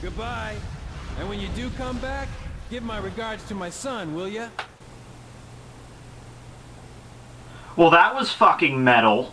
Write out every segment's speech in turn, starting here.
Goodbye. And when you do come back, give my regards to my son, will ya? Well, that was fucking metal.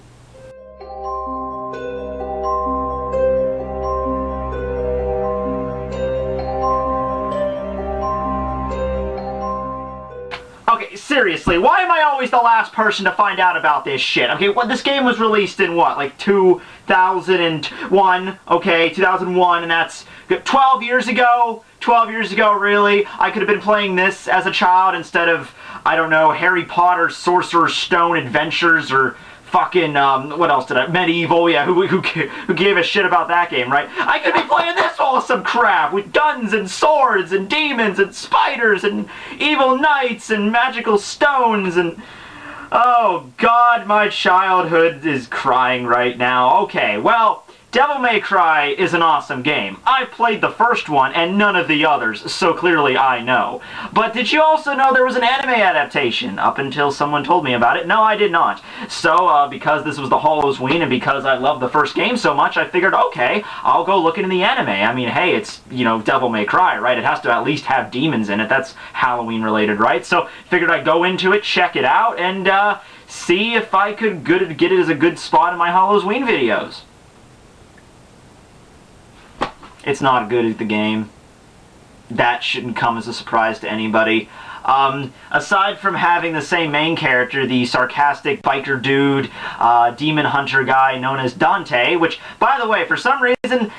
Okay, seriously, why am I always the last person to find out about this shit? Okay, this game was released in what, like 2001, okay, 2001, and that's 12 years ago? 12 years ago, really? I could have been playing this as a child instead of, I don't know, Harry Potter, Sorcerer's Stone Adventures, or fucking, what else did I, Medieval, yeah, who gave a shit about that game, right? I could be playing this awesome crap with guns and swords and demons and spiders and evil knights and magical stones and... Oh, God, my childhood is crying right now. Okay, well, Devil May Cry is an awesome game. I played the first one and none of the others, so clearly I know. But did you also know there was an anime adaptation? Up until someone told me about it. No, I did not. So, because this was the Hollows-ween and because I love the first game so much, I figured, okay, I'll go look into the anime. I mean, hey, it's, you know, Devil May Cry, right? It has to at least have demons in it. That's Halloween related, right? So, figured I'd go into it, check it out, and, see if I could get it as a good spot in my Hollows-ween videos. It's not good at the game. That shouldn't come as a surprise to anybody. Aside from having the same main character, the sarcastic biker dude, demon hunter guy known as Dante, which, by the way, for some reason,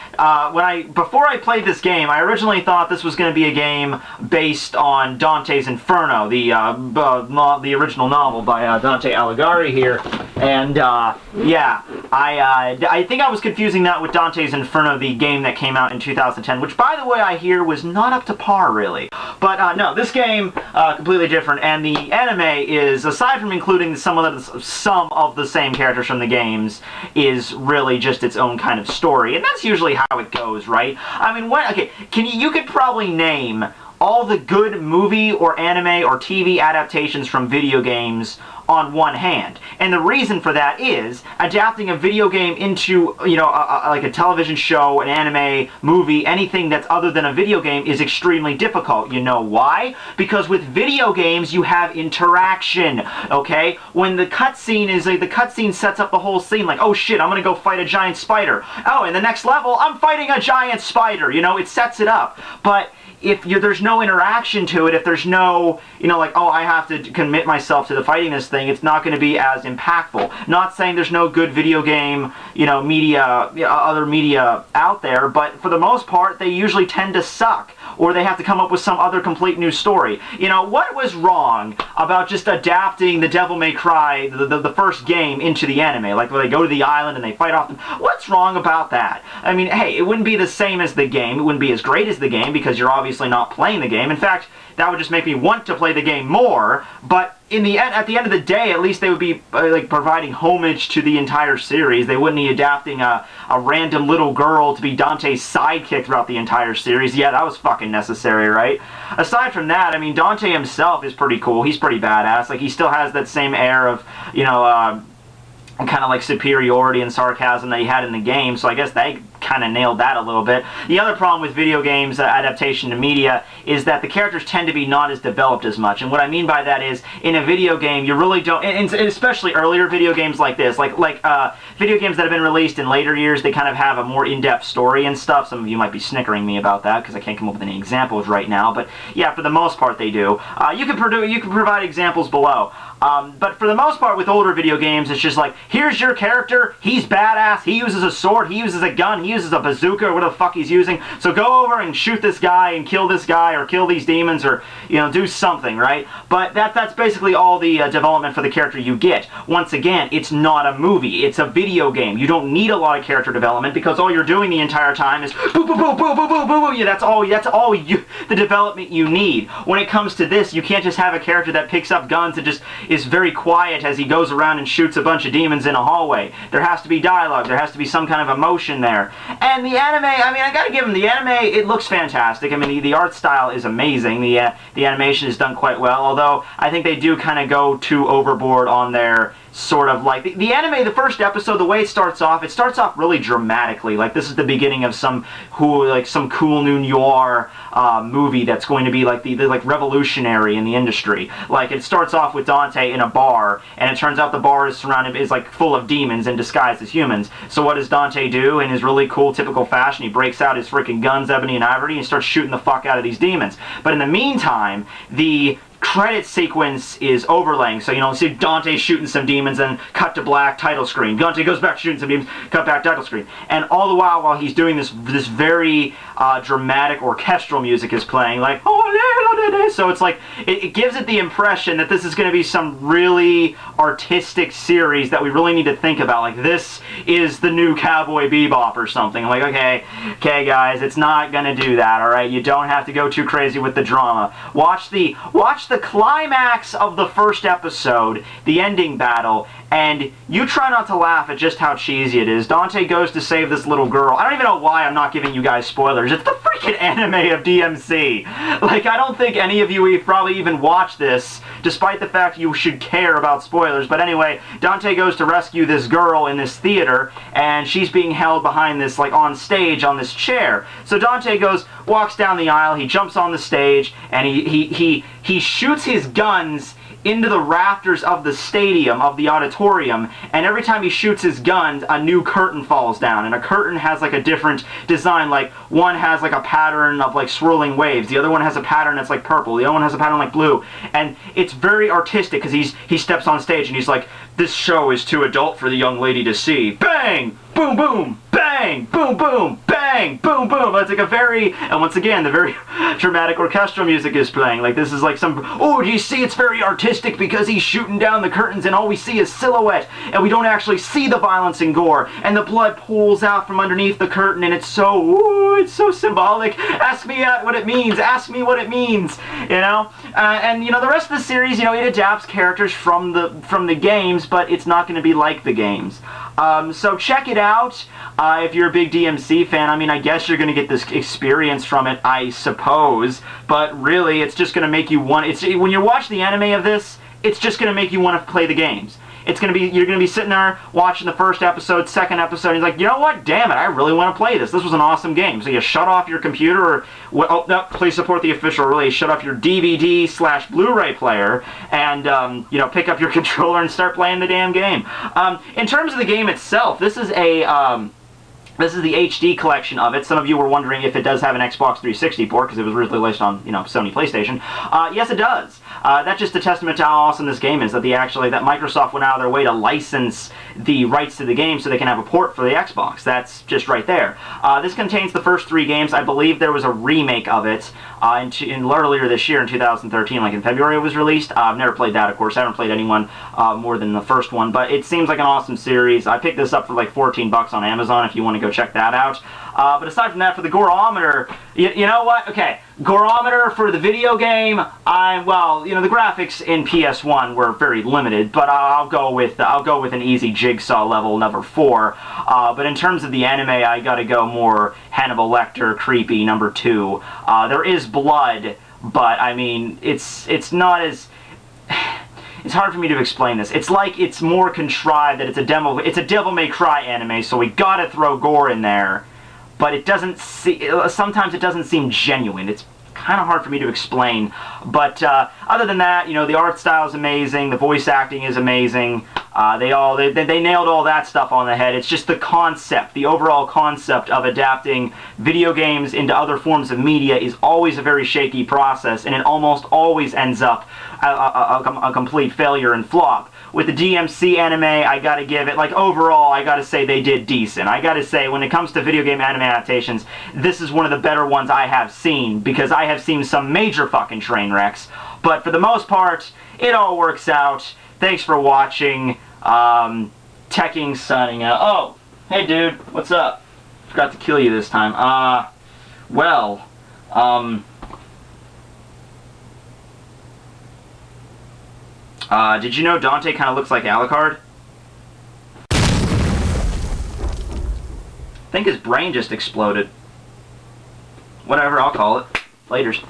before I played this game, I originally thought this was going to be a game based on Dante's Inferno, the original novel by Dante Alighieri here, and, yeah, I think I was confusing that with Dante's Inferno, the game that came out in 2010, which, by the way, I hear was not up to par, really. But, no, this game, completely different, and the anime is, aside from including some of the same characters from the games, is really just its own kind of story, and that's usually how it goes, right? I mean, you could probably name all the good movie or anime or TV adaptations from video games on one hand. And the reason for that is adapting a video game into, you know, like a television show, an anime, movie, anything that's other than a video game is extremely difficult. You know why? Because with video games you have interaction, okay? When the cutscene is like, the cutscene sets up the whole scene, like, oh shit, I'm gonna go fight a giant spider. Oh, in the next level, I'm fighting a giant spider, you know, it sets it up. But if there's no interaction to it, if there's no, you know, like, oh, I have to commit myself to the fighting this thing, it's not going to be as impactful. Not saying there's no good video game, you know, media, other media out there, but for the most part, they usually tend to suck, or they have to come up with some other complete new story. You know, what was wrong about just adapting the Devil May Cry, the first game, into the anime? Like, where they go to the island and they fight off them. What's wrong about that? I mean, hey, it wouldn't be the same as the game, it wouldn't be as great as the game, because you're obviously not playing the game. In fact, that would just make me want to play the game more, but at the end of the day, at least they would be like providing homage to the entire series. They wouldn't be adapting a random little girl to be Dante's sidekick throughout the entire series. Yeah, that was fucking necessary, right? Aside from that, I mean, Dante himself is pretty cool. He's pretty badass. Like, he still has that same air of, you know, kind of like superiority and sarcasm that he had in the game, so I guess they kind of nailed that a little bit. The other problem with video games adaptation to media is that the characters tend to be not as developed as much, and what I mean by that is, in a video game, you really don't, and especially earlier video games like this, like video games that have been released in later years, they kind of have a more in-depth story and stuff. Some of you might be snickering me about that, because I can't come up with any examples right now, but yeah, for the most part they do. You can provide examples below. But for the most part with older video games, it's just like, here's your character, he's badass, he uses a sword, he uses a gun, he uses a bazooka, or whatever the fuck he's using, so go over and shoot this guy and kill this guy, or kill these demons, or, you know, do something, right? But that's basically all the development for the character you get. Once again, it's not a movie, it's a video game. You don't need a lot of character development, because all you're doing the entire time is boo boo boo boo boo boo boo boo. Yeah, that's all the development you need. When it comes to this, you can't just have a character that picks up guns and just is very quiet as he goes around and shoots a bunch of demons in a hallway. There has to be dialogue, there has to be some kind of emotion there. And the anime, I mean, I gotta give them, the anime, it looks fantastic. I mean, the art style is amazing, the animation is done quite well, although I think they do kind of go too overboard on their sort of like the anime. The first episode, the way it starts off really dramatically. Like this is the beginning of some cool new noir movie that's going to be like the like revolutionary in the industry. Like it starts off with Dante in a bar, and it turns out the bar is like full of demons in disguise as humans. So what does Dante do in his really cool typical fashion? He breaks out his freaking guns, ebony and ivory, and he starts shooting the fuck out of these demons. But in the meantime, the credit sequence is overlaying, so see Dante shooting some demons and cut to black, title screen. Dante goes back shooting some demons, cut back, title screen. And all the while he's doing this very dramatic orchestral music is playing, like so it's like it gives it the impression that this is going to be some really artistic series that we really need to think about. Like this is the new Cowboy Bebop or something. Like okay guys, it's not going to do that. All right, you don't have to go too crazy with the drama. Watch the climax of the first episode, the ending battle, and you try not to laugh at just how cheesy it is. Dante goes to save this little girl. I don't even know why I'm not giving you guys spoilers. It's the freaking anime of DMC. Like, I don't think any of you probably even watched this, despite the fact you should care about spoilers. But anyway, Dante goes to rescue this girl in this theater, and she's being held behind this, like, on stage on this chair. So Dante walks down the aisle, he jumps on the stage, and he shoots his guns into the rafters of the stadium, of the auditorium, and every time he shoots his guns, a new curtain falls down, and a curtain has like a different design. Like one has like a pattern of like swirling waves, the other one has a pattern that's like purple, the other one has a pattern like blue, and it's very artistic because he steps on stage and he's like, this show is too adult for the young lady to see. Bang! Boom boom! Bang! Boom boom! Bang! Boom boom! It's like a very, and once again, the very dramatic orchestral music is playing. Like this is like some, oh, do you see, it's very artistic because he's shooting down the curtains and all we see is silhouette and we don't actually see the violence and gore, and the blood pools out from underneath the curtain, and it's so, ooh, it's so symbolic. Ask me what it means. Ask me what it means. And the rest of the series, it adapts characters from the games, but it's not going to be like the games. So check it out if you're a big DMC fan. I mean, I guess you're going to get this experience from it, I suppose, but really it's just going to make you want, when you watch the anime of this, it's just going to make you want to play the games. You're going to be sitting there watching the first episode, second episode, and you're like, you know what, damn it, I really want to play this. This was an awesome game. So you shut off your computer, or, no, please support the official release, shut off your DVD/Blu-ray player, and, pick up your controller and start playing the damn game. In terms of the game itself, this is the HD collection of it. Some of you were wondering if it does have an Xbox 360 port, because it was originally released on, Sony PlayStation. Yes, it does. That's just a testament to how awesome this game is, that that Microsoft went out of their way to license the rights to the game so they can have a port for the Xbox. That's just right there. This contains the first 3 games. I believe there was a remake of it earlier this year in 2013, like in February it was released. I've never played that, of course. I haven't played anyone more than the first one, but it seems like an awesome series. I picked this up for like $14 on Amazon if you want to go check that out. But aside from that, for the Gorometer, you know what? Okay, Gorometer for the video game, the graphics in PS1 were very limited, but I'll go with an easy Jigsaw level number 4. But in terms of the anime, I gotta go more Hannibal Lecter, creepy number 2. There is blood, but I mean, it's not as. It's hard for me to explain this. It's like it's more contrived, that it's a Devil May Cry anime, so we gotta throw gore in there. But it doesn't sometimes it doesn't seem genuine. It's kind of hard for me to explain. But other than that, the art style is amazing, the voice acting is amazing. They nailed all that stuff on the head. It's just the concept, the overall concept of adapting video games into other forms of media is always a very shaky process, and it almost always ends up a complete failure and flop. With the DMC anime, I gotta give it, overall, I gotta say they did decent. I gotta say, when it comes to video game anime adaptations, this is one of the better ones I have seen, because I have seen some major fucking train wrecks. But for the most part, it all works out. Thanks for watching. Tekking signing out. Oh, hey dude, what's up? Forgot to kill you this time. Did you know Dante kind of looks like Alucard? I think his brain just exploded. Whatever, I'll call it. Laters.